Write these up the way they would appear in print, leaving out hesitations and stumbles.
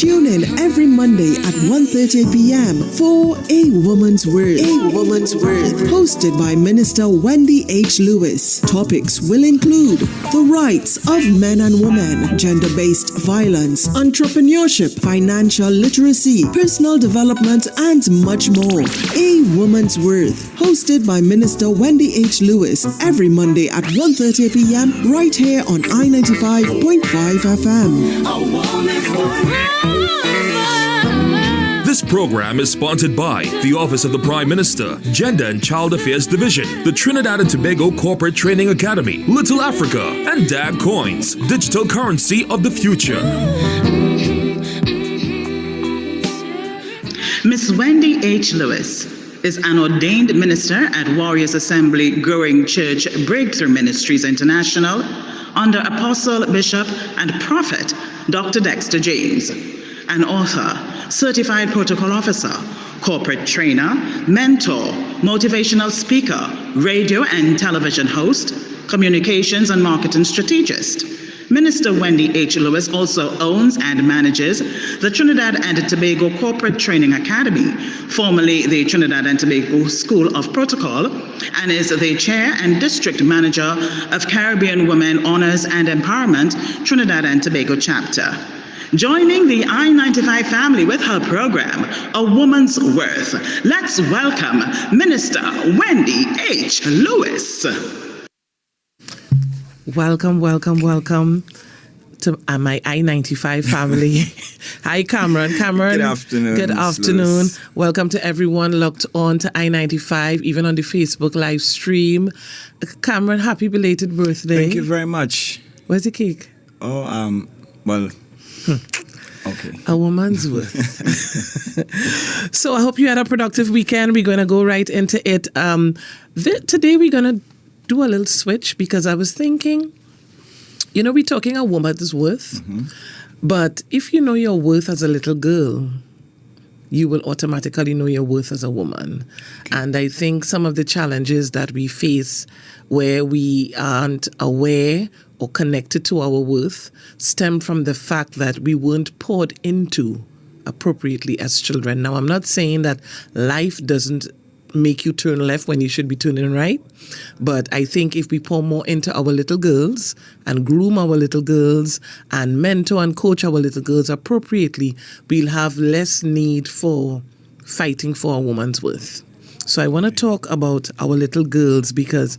Tune in every Monday at 1:30 p.m. for A Woman's Worth. A Woman's Worth. Hosted by Minister Wendy H. Lewis. Topics will include the rights of men and women, gender-based violence, entrepreneurship, financial literacy, personal development, and much more. A Woman's Worth. Hosted by Minister Wendy H. Lewis every Monday at 1:30 p.m. right here on I-95.5 FM. A woman's worth. This program is sponsored by the Office of the Prime Minister, Gender and Child Affairs Division, the Trinidad and Tobago Corporate Training Academy, Little Africa, and DAG Coins, digital currency of the future. Miss Wendy H. Lewis is an ordained minister at Warriors Assembly Growing Church Breakthrough Ministries International under Apostle, Bishop, and Prophet Dr. Dexter James, an author, certified protocol officer, corporate trainer, mentor, motivational speaker, radio and television host, communications and marketing strategist. Minister Wendy H. Lewis also owns and manages the Trinidad and Tobago Corporate Training Academy, formerly the Trinidad and Tobago School of Protocol, and is the chair and district manager of Caribbean Women Honors and Empowerment Trinidad and Tobago chapter. Joining the I-95 family with her program, A Woman's Worth, let's welcome Minister Wendy H. Lewis. Welcome to my I-95 family. Hi, Cameron. Good afternoon. Good afternoon. Lewis. Welcome to everyone locked on to I-95, even on the Facebook live stream. Cameron, happy belated birthday. Thank you very much. Where's the cake? Oh, well... Okay. A woman's worth. So I hope you had a productive weekend. We're going to go right into it. Today we're going to do a little switch because I was thinking, we're talking a woman's worth, but if you know your worth as a little girl, you will automatically know your worth as a woman. Okay. And I think some of the challenges that we face where we aren't aware or connected to our worth stem from the fact that we weren't poured into appropriately as children. Now, I'm not saying that life doesn't make you turn left when you should be turning right, but I think if we pour more into our little girls and groom our little girls and mentor and coach our little girls appropriately, we'll have less need for fighting for a woman's worth. So I want to talk about our little girls because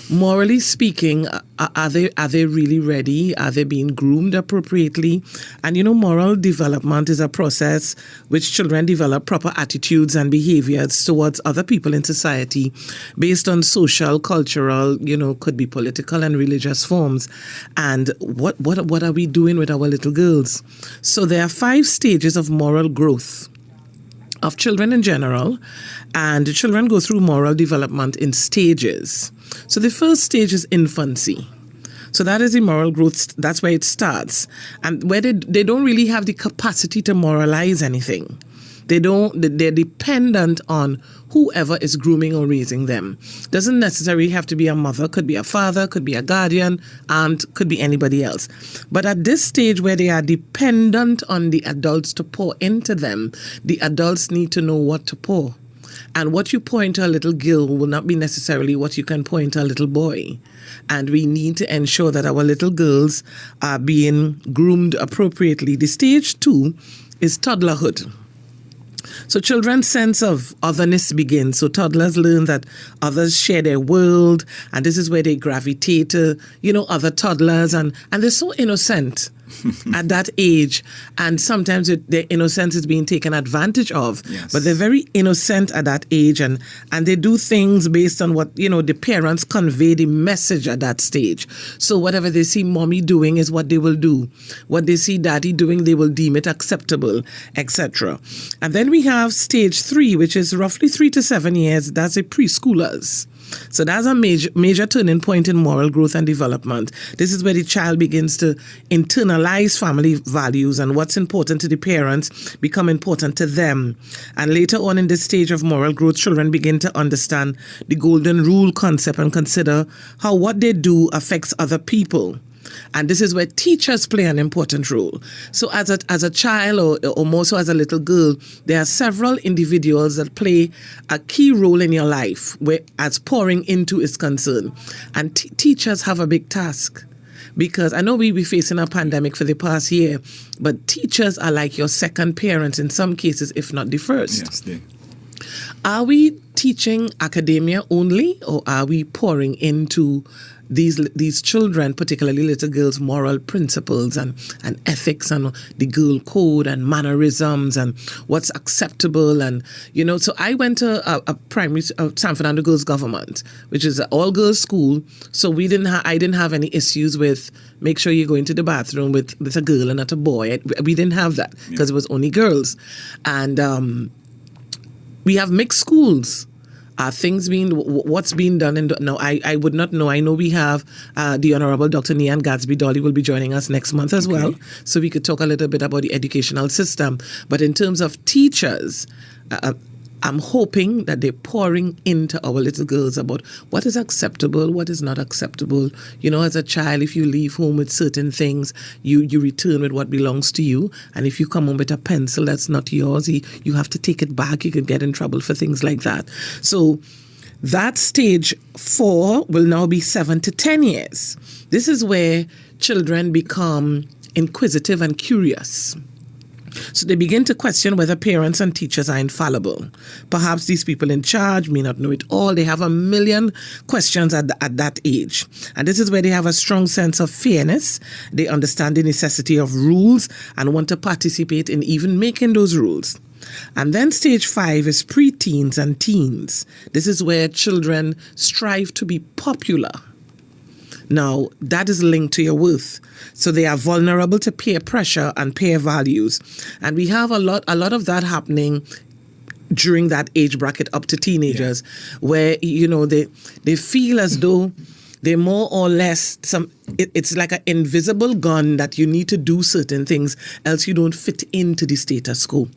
morally speaking, are they really ready? Are they being groomed appropriately? And moral development is a process which children develop proper attitudes and behaviors towards other people in society based on social, cultural, could be political and religious forms. And what are we doing with our little girls? So there are 5 stages of moral growth of children in general, and children go through moral development in stages. So the first stage is infancy. So that is the moral growth. That's where it starts. And where they don't really have the capacity to moralize anything. They're dependent on whoever is grooming or raising them. Doesn't necessarily have to be a mother, could be a father, could be a guardian, aunt, could be anybody else. But at this stage where they are dependent on the adults to pour into them, the adults need to know what to pour. And what you pour into a little girl will not be necessarily what you can pour into a little boy. And we need to ensure that our little girls are being groomed appropriately. The stage 2 is toddlerhood. So children's sense of otherness begins. So toddlers learn that others share their world, and this is where they gravitate to, other toddlers, and they're so innocent at that age. And sometimes their innocence is being taken advantage of. Yes. But they're very innocent at that age, and they do things based on what, the parents convey the message at that stage. So whatever they see mommy doing is what they will do. What they see daddy doing, they will deem it acceptable, etc. And then we have stage 3, which is roughly 3 to 7 years. That's the preschoolers. So that's a major turning point in moral growth and development. This is where the child begins to internalize family values, and what's important to the parents become important to them. And later on in this stage of moral growth, children begin to understand the golden rule concept and consider how what they do affects other people. And this is where teachers play an important role. So as a child or more so as a little girl, there are several individuals that play a key role in your life where as pouring into is concerned. And teachers have a big task. Because I know we've been facing a pandemic for the past year, but teachers are like your second parents in some cases, if not the first. Yes, they. Are we teaching academia only, or are we pouring into these children, particularly little girls, moral principles and ethics and the girl code and mannerisms and what's acceptable? And, so I went to a primary, San Fernando Girls Government, which is an all-girls school. So I didn't have any issues with make sure you go into the bathroom with a girl and not a boy. We didn't have that because it was only girls. And we have mixed schools. What's being done? No, I would not know. I know we have the Honorable Dr. Nian Gadsby Dolly will be joining us next month as well. So we could talk a little bit about the educational system. But in terms of teachers, I'm hoping that they're pouring into our little girls about what is acceptable, what is not acceptable. As a child, if you leave home with certain things, you return with what belongs to you. And if you come home with a pencil that's not yours, you have to take it back. You could get in trouble for things like that. So that stage 4 will now be 7 to 10 years. This is where children become inquisitive and curious. So they begin to question whether parents and teachers are infallible. Perhaps these people in charge may not know it all. They have a million questions at that age. And this is where they have a strong sense of fairness. They understand the necessity of rules and want to participate in even making those rules. And then stage 5 is preteens and teens. This is where children strive to be popular. Now, that is linked to your worth. So they are vulnerable to peer pressure and peer values. And we have a lot of that happening during that age bracket up to teenagers, where, they feel as though they more or less, it's like an invisible gun that you need to do certain things, else you don't fit into the status quo.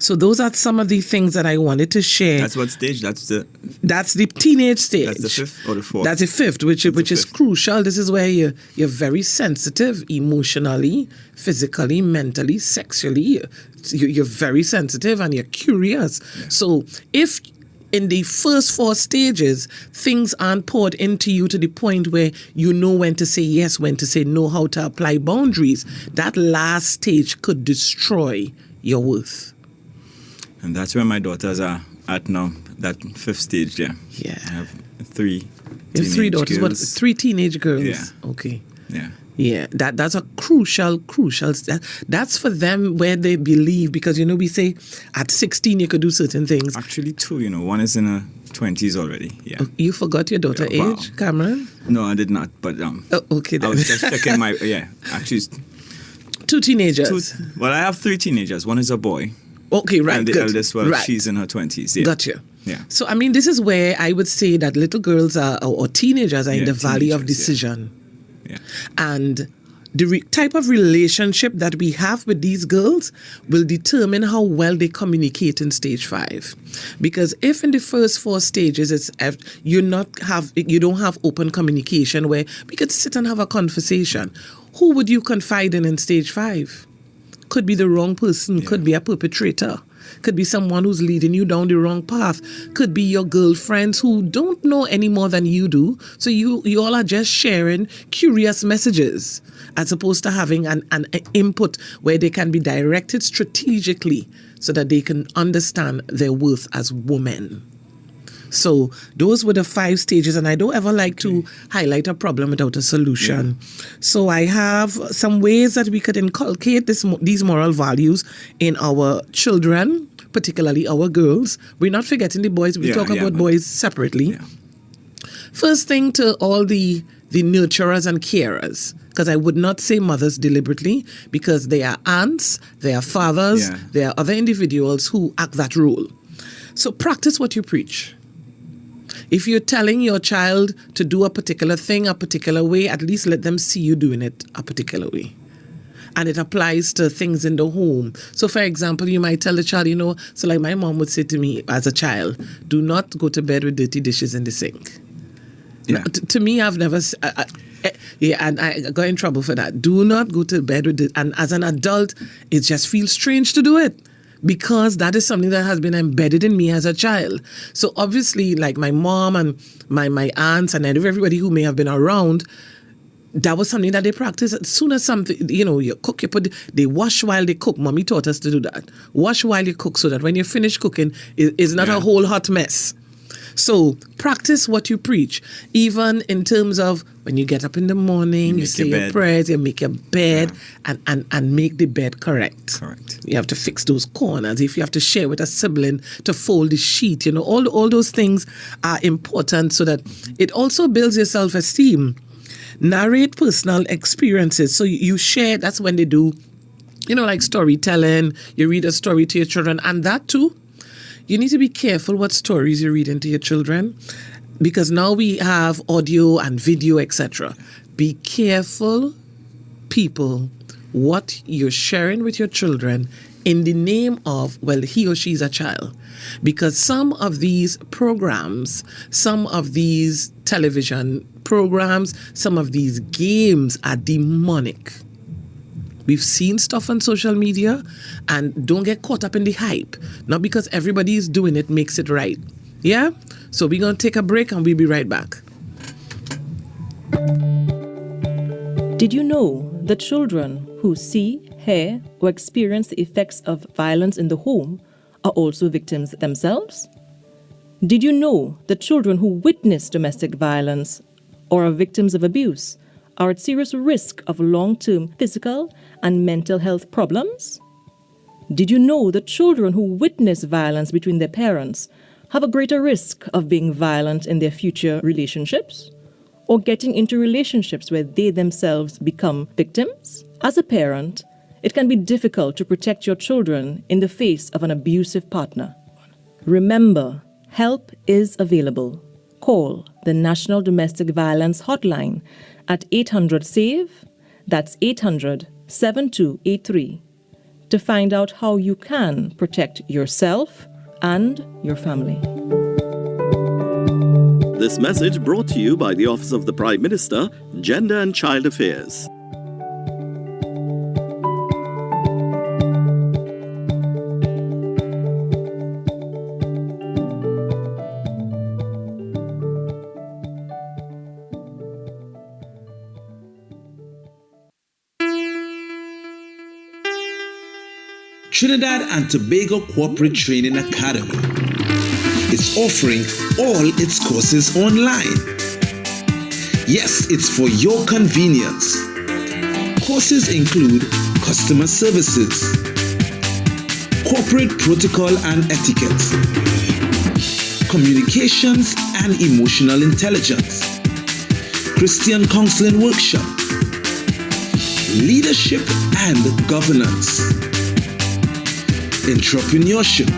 So those are some of the things that I wanted to share. That's what stage? That's the teenage stage. That's the 5th or the 4th? That's the 5th, which is crucial. This is where you're very sensitive emotionally, physically, mentally, sexually. You're very sensitive and you're curious. Yeah. So if in the first 4 stages, things aren't poured into you to the point where you know when to say yes, when to say no, how to apply boundaries, that last stage could destroy your worth. And that's where my daughters are at now, that 5th stage there. Yeah. I have 3 You have 3 daughters, girls. 3 teenage girls? Yeah. Okay. Yeah. Yeah, that's a crucial, that's for them where they believe, because, we say at 16 you could do certain things. Actually 2, one is in her 20s already. Yeah. Oh, you forgot your daughter age, Cameron? No, I did not, but okay then. I was just checking my, actually 2 teenagers. Well, I have 3 teenagers. One is a boy. Okay, right, and the good. eldest, she's in her 20s. Yeah. Gotcha. Yeah. So, this is where I would say that little girls or teenagers are in the valley of decision. Yeah. And the type of relationship that we have with these girls will determine how well they communicate in stage 5. Because if in the first 4 stages you don't have open communication where we could sit and have a conversation, who would you confide in stage 5? Could be the wrong person, could be a perpetrator, could be someone who's leading you down the wrong path, could be your girlfriends who don't know any more than you do. So you all are just sharing curious messages as opposed to having an input where they can be directed strategically so that they can understand their worth as women. So those were the 5 stages, and I don't ever like to highlight a problem without a solution. Yeah. So I have some ways that we could inculcate these moral values in our children, particularly our girls. We're not forgetting the boys. We talk about boys separately. Yeah. First thing to all the nurturers and carers, because I would not say mothers deliberately, because they are aunts, they are fathers, they are other individuals who act that role. So practice what you preach. If you're telling your child to do a particular thing a particular way, at least let them see you doing it a particular way. And it applies to things in the home. So, for example, you might tell the child, so like my mom would say to me as a child, do not go to bed with dirty dishes in the sink. Yeah. Now, to me, I've never... Yeah, and I got in trouble for that. Do not go to bed with it. And as an adult, it just feels strange to do it because that is something that has been embedded in me as a child. So obviously, like my mom and my aunts and everybody who may have been around, that was something that they practice. As soon as something, you cook, they wash while they cook. Mommy taught us to do that. Wash while you cook so that when you finish cooking, it's not a whole hot mess. So practice what you preach, even in terms of when you get up in the morning, you say your prayers, you make your bed, and make the bed correct. Correct. You have to fix those corners. If you have to share with a sibling to fold the sheet, all those things are important so that it also builds your self-esteem. Narrate personal experiences. So you share, that's when they do, like storytelling. You read a story to your children, and that too, you need to be careful what stories you read into your children because now we have audio and video, etc. Be careful, people, what you're sharing with your children in the name of, well, he or she's a child. Because some of these programs, some of these television programs, some of these games are demonic. We've seen stuff on social media, and don't get caught up in the hype. Not because everybody is doing it makes it right. Yeah? So we're going to take a break and we'll be right back. Did you know that children who see, hear, or experience the effects of violence in the home are also victims themselves? Did you know that children who witness domestic violence or are victims of abuse are at serious risk of long-term physical and mental health problems? Did you know that children who witness violence between their parents have a greater risk of being violent in their future relationships or getting into relationships where they themselves become victims? As a parent, it can be difficult to protect your children in the face of an abusive partner. Remember, help is available. Call the National Domestic Violence Hotline at 800-SAVE, that's 800-7283, to find out how you can protect yourself and your family. This message brought to you by the Office of the Prime Minister, Gender and Child Affairs. Trinidad and Tobago Corporate Training Academy is offering all its courses online. Yes, it's for your convenience. Courses include customer services, corporate protocol and etiquette, communications and emotional intelligence, Christian counseling workshop, leadership and governance, entrepreneurship,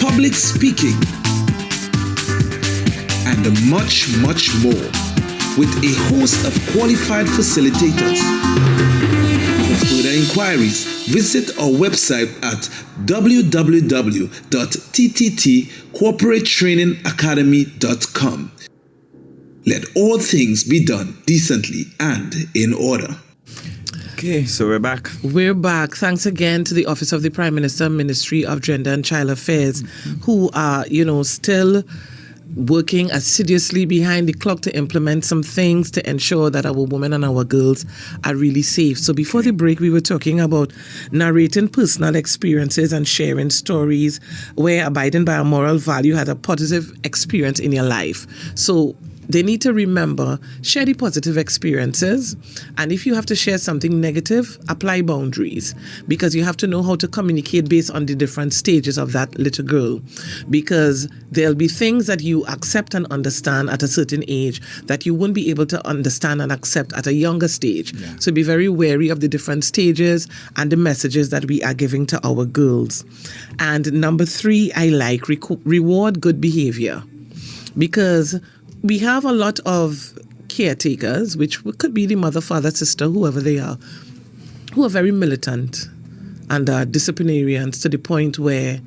public speaking, and much, much more, with a host of qualified facilitators. For further inquiries, visit our website at www.tttcorporatetrainingacademy.com. Let all things be done decently and in order. Okay, so we're back. We're back. Thanks again to the Office of the Prime Minister, Ministry of Gender and Child Affairs, who are, still working assiduously behind the clock to implement some things to ensure that our women and our girls are really safe. So before the break, we were talking about narrating personal experiences and sharing stories where abiding by a moral value had a positive experience in your life. So they need to remember, share the positive experiences, and if you have to share something negative, apply boundaries, because you have to know how to communicate based on the different stages of that little girl, because there'll be things that you accept and understand at a certain age that you wouldn't be able to understand and accept at a younger stage. Yeah. So be very wary of the different stages and the messages that we are giving to our girls. And number 3, I like reward good behavior, because we have a lot of caretakers, which could be the mother, father, sister, whoever they are, who are very militant and are disciplinarians to the point where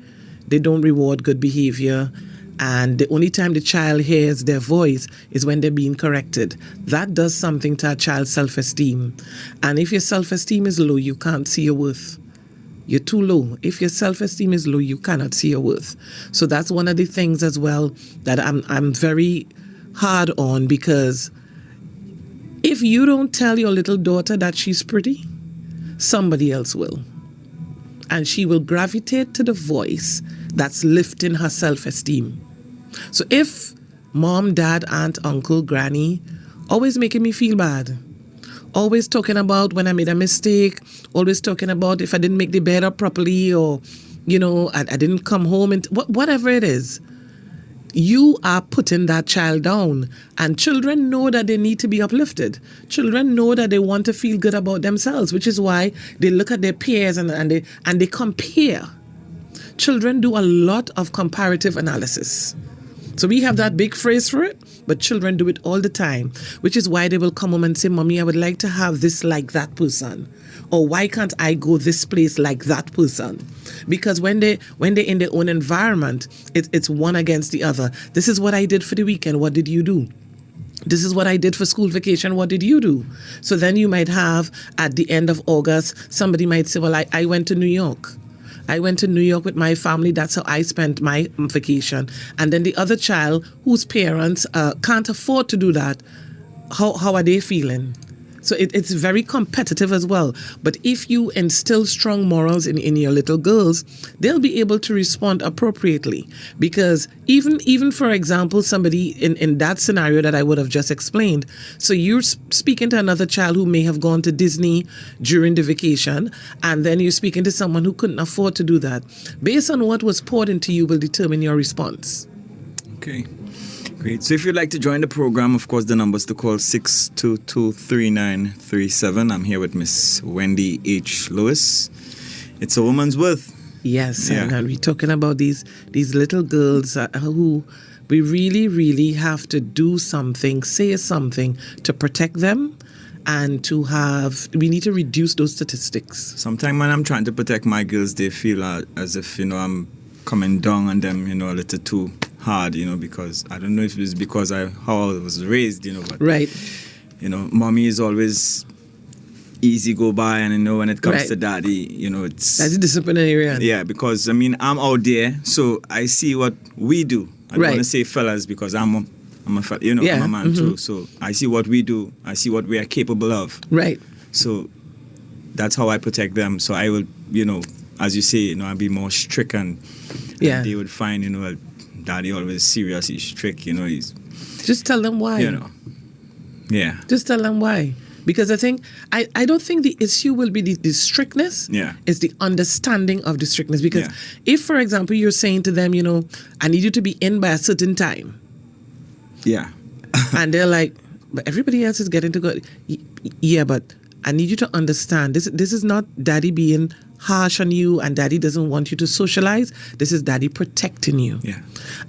they don't reward good behavior. and the only time the child hears their voice is when they're being corrected. That does something to a child's self-esteem. And if your self-esteem is low, you can't see your worth. You're too low. If your self-esteem is low, you cannot see your worth. So that's one of the things as well that I'm very hard on, because if you don't tell your little daughter that she's pretty, somebody else will. And she will gravitate to the voice that's lifting her self-esteem. So if mom, dad, aunt, uncle, granny always making me feel bad, always talking about when I made a mistake, always talking about if I didn't make the bed up properly, or, I didn't come home, and whatever it is, you are putting that child down. And children know that they need to be uplifted. Children know that they want to feel good about themselves, which is why they look at their peers and they compare. Children do a lot of comparative analysis. So we have that big phrase for it, but children do it all the time, which is why they will come home and say, Mommy, I would like to have this like that person. Or why can't I go this place like that person? Because when they're in their own environment, it's one against the other. This is what I did for the weekend. What did you do? This is what I did for school vacation. What did you do? So then you might have, at the end of August, somebody might say, well, I went to New York. I went to New York with my family. That's how I spent my vacation. And then the other child whose parents can't afford to do that, how are they feeling? So it's very competitive as well. But if you instill strong morals in your little girls, they'll be able to respond appropriately. Because even for example, somebody in that scenario that I would have just explained, so you're speaking to another child who may have gone to Disney during the vacation, and then you're speaking to someone who couldn't afford to do that. Based on what was poured into you will determine your response. Okay. Great. So if you'd like to join the program, of course, the numbers to call 622-3937. I'm here with Miss Wendy H. Lewis. It's a woman's worth. Yes, yeah. And we're talking about these little girls who we really, really have to do something, say something to protect them, and we need to reduce those statistics. Sometimes when I'm trying to protect my girls, they feel as if, I'm coming down on them, a little too hard, because I don't know if it's because how I was raised, but right. Mommy is always easy go by, and when it comes to daddy, it's that's a disciplinarian. Yeah, because I'm out there, so I see what we do. I don't want to say fellas because I'm a I'm a man too. So I see what we do. I see what we are capable of. Right. So that's how I protect them. So I will, as you say, I'll be more strict, and they would find, daddy always serious, he's strict, he's... Just tell them why. Yeah. Just tell them why. Because I don't think the issue will be the strictness. Yeah. It's the understanding of the strictness. Because if, for example, you're saying to them, I need you to be in by a certain time. Yeah. And they're like, but everybody else is getting to go. Yeah, but I need you to understand, this is not daddy being harsh on you and daddy doesn't want you to socialize. This is daddy protecting you. Yeah.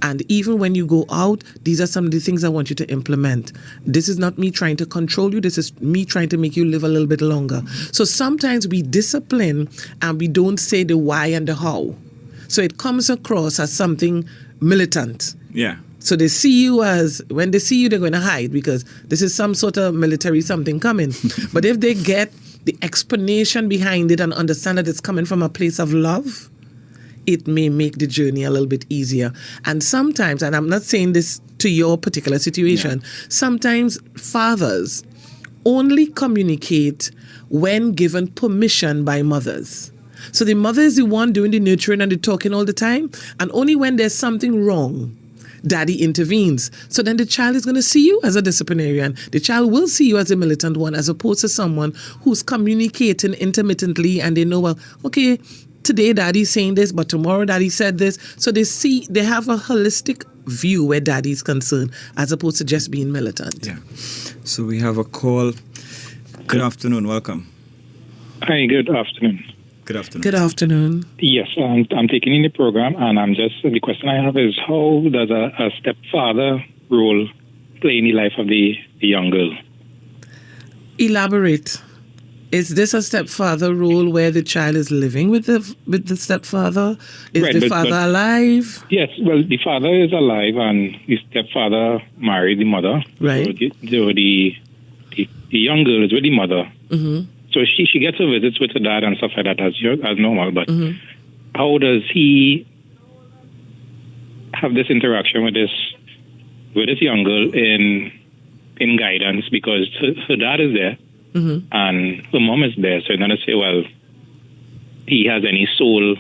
And even when you go out, these are some of the things I want you to implement. This is not me trying to control you. This is me trying to make you live a little bit longer. So sometimes we discipline and we don't say the why and the how. So it comes across as something militant. Yeah. So they see you when they see you, they're going to hide because this is some sort of military something coming. But if they get the explanation behind it and understand that it's coming from a place of love, it may make the journey a little bit easier. And sometimes, and I'm not saying this to your particular situation, sometimes fathers only communicate when given permission by mothers. So the mother is the one doing the nurturing and the talking all the time, and only when there's something wrong, daddy intervenes. So then the child is going to see you as a disciplinarian. The child will see you as a militant one, as opposed to someone who's communicating intermittently and they know, well, okay, today daddy's saying this, but tomorrow daddy said this. So they have a holistic view where daddy's concerned, as opposed to just being militant. Yeah. So we have a call. Good afternoon. Welcome. Hi, good afternoon. Good afternoon. Good afternoon. Yes, I'm taking in the program, and the question I have is, how does a stepfather role play in the life of the young girl? Elaborate. Is this a stepfather role where the child is living with the stepfather? Is right, the father alive? Yes, well, the father is alive and the stepfather married the mother. Right. So the young girl is with the mother. Mm-hmm. So she gets her visits with her dad and stuff like that as normal. But how does he have this interaction with this young girl in guidance? Because her dad is there. Mm-hmm. And the mom is there, so you're going to say, well, he has any sole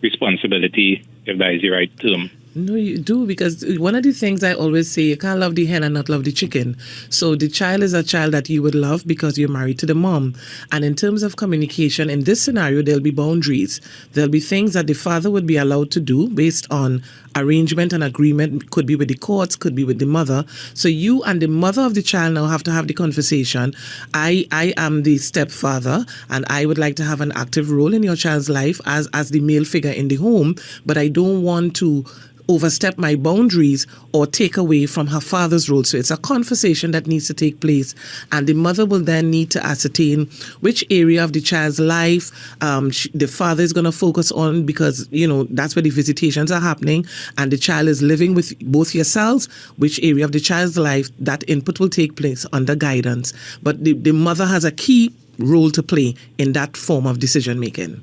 responsibility, if that is the right term. No, you do, because one of the things I always say, you can't love the hen and not love the chicken. So the child is a child that you would love because you're married to the mom. And in terms of communication, in this scenario, there'll be boundaries. There'll be things that the father would be allowed to do based on arrangement and agreement, could be with the courts, could be with the mother. So you and the mother of the child now have to have the conversation. I am the stepfather, and I would like to have an active role in your child's life as the male figure in the home, but I don't want to overstep my boundaries or take away from her father's role. So it's a conversation that needs to take place, and the mother will then need to ascertain which area of the child's life the father is going to focus on, because that's where the visitations are happening, and the child is living with both yourselves. Which area of the child's life that input will take place under guidance, but the mother has a key role to play in that form of decision making.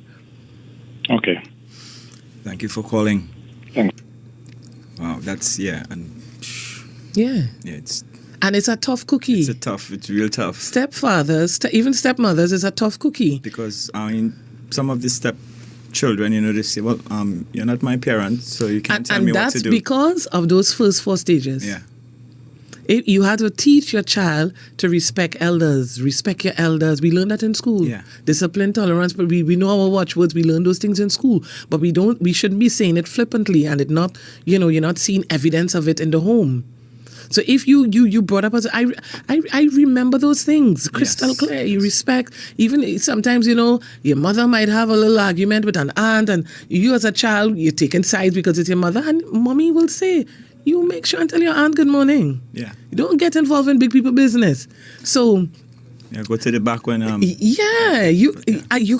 Okay. Thank you for calling. Thanks. Wow, that's and it's a tough cookie. It's real tough. Stepfathers, even stepmothers, is a tough cookie. Because some of the stepchildren, they say, well, you're not my parent, so you can't tell me what to do. And that's because of those first 4 stages. Yeah. You have to teach your child to respect elders, respect your elders. We learn that in school. Yeah. Discipline, tolerance, but we know our watchwords. We learn those things in school, but we shouldn't be saying it flippantly, and it not, you're not seeing evidence of it in the home. So if you brought up as I remember those things crystal clear. You respect, even sometimes your mother might have a little argument with an aunt, and you as a child you're taking sides because it's your mother, and mommy will say, you make sure and tell your aunt good morning. Yeah. You don't get involved in big people business. So go to the back when you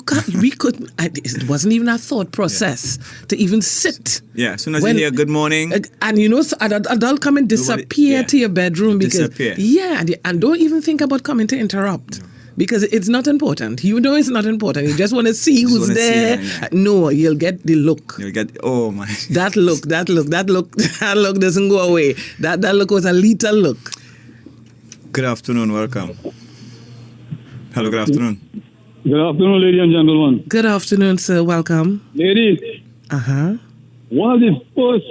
can't. We could. It wasn't even a thought process to even sit. Yeah, as soon as you hear good morning, and an adult come and disappear to your bedroom because and don't even think about coming to interrupt. No. Because it's not important. It's not important. You just want to see who's there. No, you'll get the look. You'll get, oh my. That look doesn't go away. That look was a lethal look. Good afternoon, welcome. Hello, good afternoon. Good afternoon, ladies and gentlemen. Good afternoon, sir. Welcome. Ladies. One of the first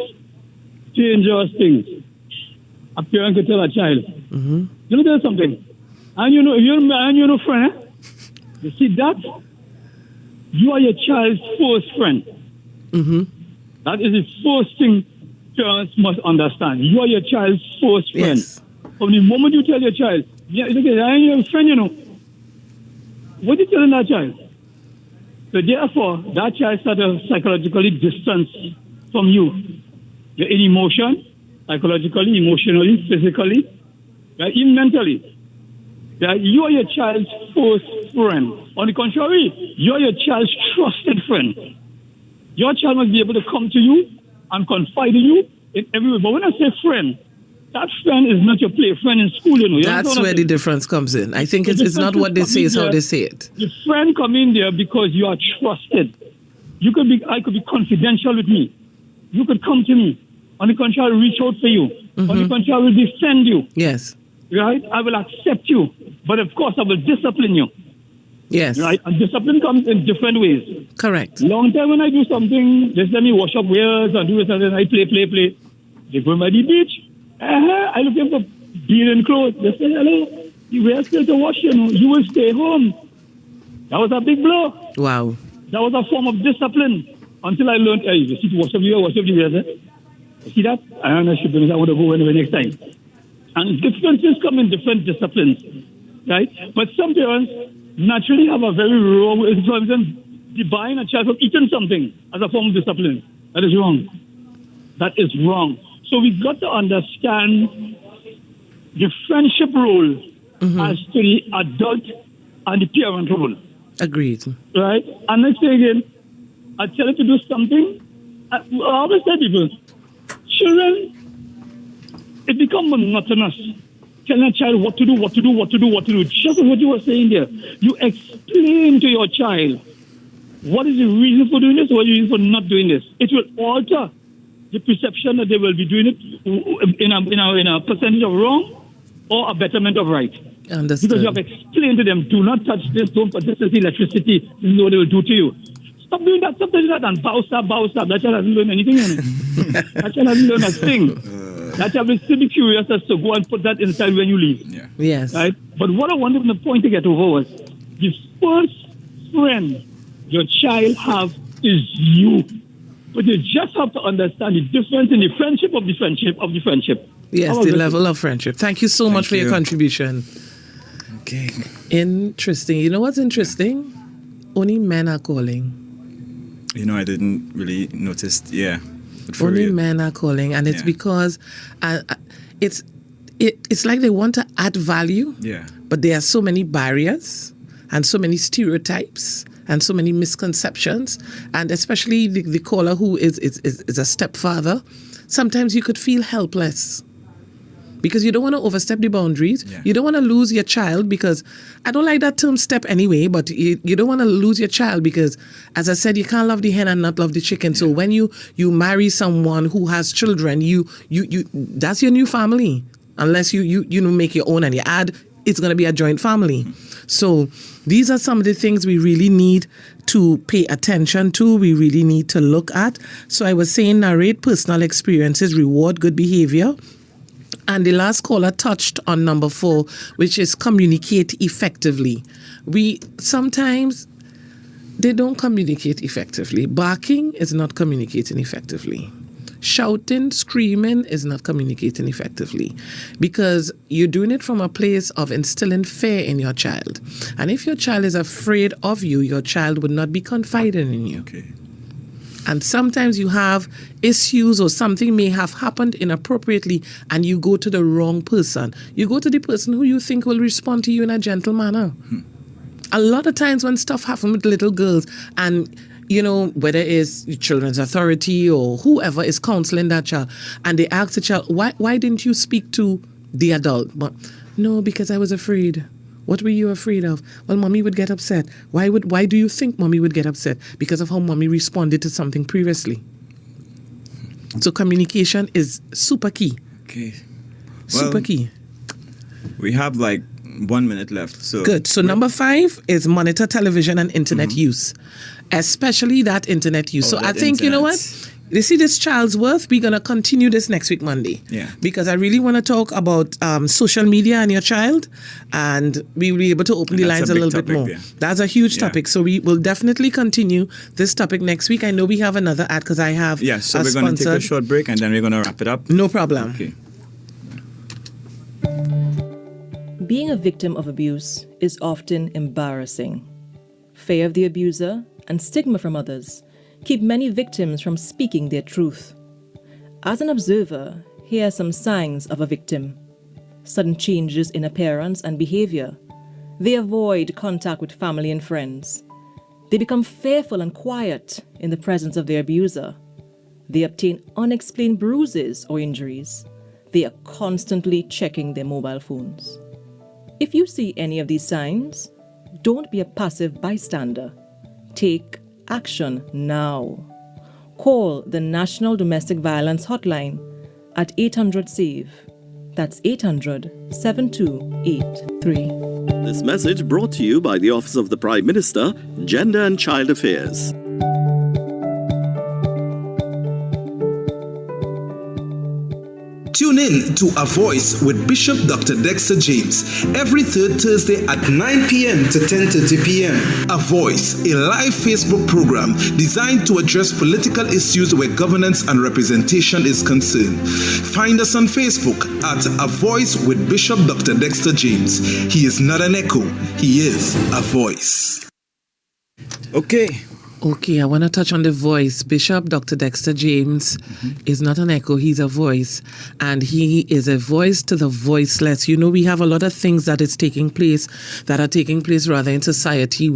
dangerous things a parent could tell a child. Let me tell you something. And you're friend, you see that? You are your child's first friend. That is the first thing parents must understand. You are your child's first friend. Yes. From the moment you tell your child, I am your friend, what are you telling that child? So therefore, that child starts to psychologically distance from you. You're in emotion, psychologically, emotionally, physically, even mentally. You are your child's first friend. On the contrary, you are your child's trusted friend. Your child must be able to come to you and confide in you in every way. But when I say friend, that friend is not your play friend in school, That's where the difference comes in. I think it's not what they say, it's how they say it. The friend come in there because you are trusted. I could be confidential with me. You could come to me. On the contrary, reach out for you. On the contrary, I will defend you. Yes. Right? I will accept you. But of course, I will discipline you. Yes. Right? And discipline comes in different ways. Correct. Long time when I do something, just let me wash up wares and do this and then I play. They go by the beach. I look at the beer and clothes. They say, hello, you wear still to wash, you will stay home. That was a big blow. Wow. That was a form of discipline until I learned, you see, to wash up the wares. You see that? I want to go anywhere next time. And differences come in different disciplines, right? But some parents naturally have a very wrong influence in buying a child from eating something as a form of discipline. That is wrong. That is wrong. So we've got to understand the friendship role as to the adult and the parent role. Agreed. Right? And let's say again, I tell you to do something. I always tell people, children, it becomes monotonous. Telling a child what to do. Just as what you were saying there. You explain to your child what is the reason for doing this, what is the reason for not doing this. It will alter the perception that they will be doing it in a percentage of wrong or a betterment of right. Understood. Because you have explained to them, do not touch this, don't put this in electricity, this is what they will do to you. Stop doing that, and bow stop. That child hasn't learned anything. That child hasn't learned a thing. That child will still be curious as to go and put that inside when you leave. Yeah. Yes. Right? But what I wanted the point to get over was, the first friend your child have is you. But you just have to understand the difference in the friendship of the friendship. Yes, the level of friendship. Thank you so much for your contribution. Okay. Interesting. You know what's interesting? Only men are calling. You know, I didn't really notice. Yeah. Only men are calling, and it's because it's like they want to add value. Yeah. But there are so many barriers and so many stereotypes and so many misconceptions, and especially the caller who is a stepfather. Sometimes you could feel helpless, because you don't want to overstep the boundaries. Yeah. You don't want to lose your child, because I don't like that term step anyway, but you don't want to lose your child because, as I said, you can't love the hen and not love the chicken. Yeah. So when you marry someone who has children, you that's your new family. Unless you make your own and you add, it's going to be a joint family. Mm-hmm. So these are some of the things we really need to pay attention to, we really need to look at. So I was saying, narrate personal experiences, reward good behavior. And the last caller touched on number 4, which is communicate effectively. Sometimes they don't communicate effectively. Barking is not communicating effectively. Shouting, screaming is not communicating effectively, because you're doing it from a place of instilling fear in your child. And if your child is afraid of you, your child would not be confiding in you. Okay. And sometimes you have issues or something may have happened inappropriately and you go to the wrong person. You go to the person who you think will respond to you in a gentle manner. A lot of times when stuff happens with little girls, and whether it's Children's Authority or whoever is counseling that child, and they ask the child, why didn't you speak to the adult? But no, because I was afraid. What were you afraid of? Well, mommy would get upset. Why do you think mommy would get upset? Because of how mommy responded to something previously. So communication is super key. Okay. Super key. We have 1 minute left. So good. So number 5 is monitor television and internet use, especially that internet use. So I think, you know what? You see this Charles Worth, we're going to continue this next week, Monday. Yeah. Because I really want to talk about social media and your child, and we will be able to open the lines a little bit more. Yeah. That's a huge topic. So we will definitely continue this topic next week. I know we have another ad because I have so we're going to take a short break and then we're going to wrap it up. No problem. Okay. Being a victim of abuse is often embarrassing. Fear of the abuser and stigma from others keep many victims from speaking their truth. As an observer, here are some signs of a victim. Sudden changes in appearance and behavior. They avoid contact with family and friends. They become fearful and quiet in the presence of their abuser. They obtain unexplained bruises or injuries. They are constantly checking their mobile phones. If you see any of these signs, don't be a passive bystander. Take action now. Call the National Domestic Violence Hotline at 800-SAVE. That's 800-7283. This message brought to you by the Office of the Prime Minister, Gender and Child Affairs. Tune in to A Voice with Bishop Dr. Dexter James every third Thursday at 9 p.m. to 10:30 p.m. A Voice, a live Facebook program designed to address political issues where governance and representation is concerned. Find us on Facebook at A Voice with Bishop Dr. Dexter James. He is not an echo, he is a voice. Okay. Okay, I want to touch on the voice. Bishop Dr. Dexter James is not an echo, he's a voice. And he is a voice to the voiceless. You know, we have a lot of things that are taking place rather in society,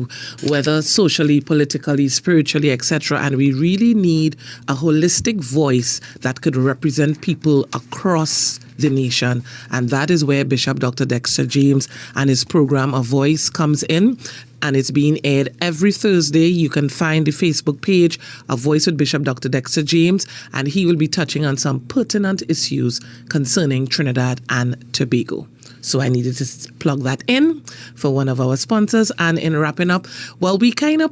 whether socially, politically, spiritually, etc. And we really need a holistic voice that could represent people across the nation. And that is where Bishop Dr. Dexter James and his program, A Voice, comes in. And it's being aired every Thursday. You can find the Facebook page, A Voice with Bishop Dr. Dexter James, and he will be touching on some pertinent issues concerning Trinidad and Tobago. So I needed to plug that in for one of our sponsors. And in wrapping up, well, we kind of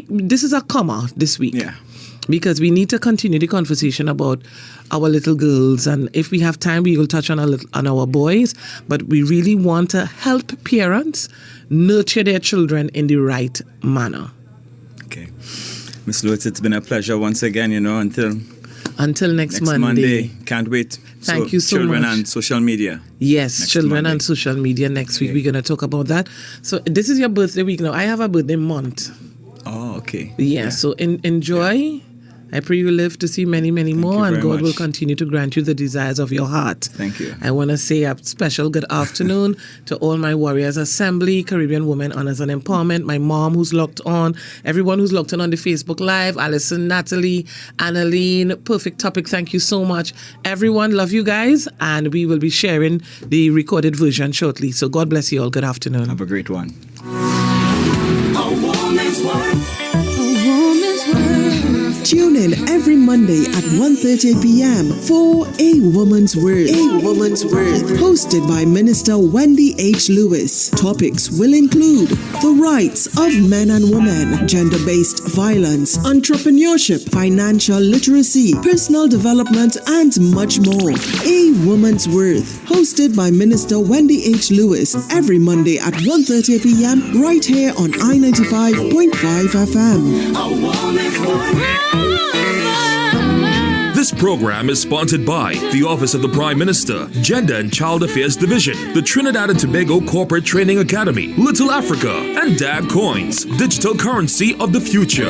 this is a comma this week. Yeah. Because we need to continue the conversation about our little girls, and if we have time, we will touch on our boys. But we really want to help parents nurture their children in the right manner. Okay, Ms. Lewis, it's been a pleasure once again. Until next Monday. Can't wait. Thank you so children much. And social media. Yes, children and social media next week. We're going to talk about that. So this is your birthday week now. I have a birthday month. Oh, okay. Yeah. So enjoy. Yeah. I pray you live to see many, many more, and God will continue to grant you the desires of your heart. Thank you. I want to say a special good afternoon to all my Warriors Assembly, Caribbean Women Honors and Empowerment, my mom who's logged on, everyone who's logged on the Facebook Live, Alison, Natalie, Annaline, Perfect Topic, thank you so much. Everyone, love you guys, and we will be sharing the recorded version shortly. So God bless you all. Good afternoon. Have a great one. A woman's word. Tune in every Monday at 1:30 p.m. for A Woman's Word. A Woman's Word. Hosted by Minister Wendy H. Lewis. Topics will include the rights of men and women, gender-based violence, entrepreneurship, financial literacy, personal development, and much more. A Woman's Word. Hosted by Minister Wendy H. Lewis every Monday at 1:30 p.m. right here on I-95.5 FM. A Woman's Word. This program is sponsored by the Office of the Prime Minister, Gender and Child Affairs Division, the Trinidad and Tobago Corporate Training Academy, Little Africa, and DAG Coins, digital currency of the future.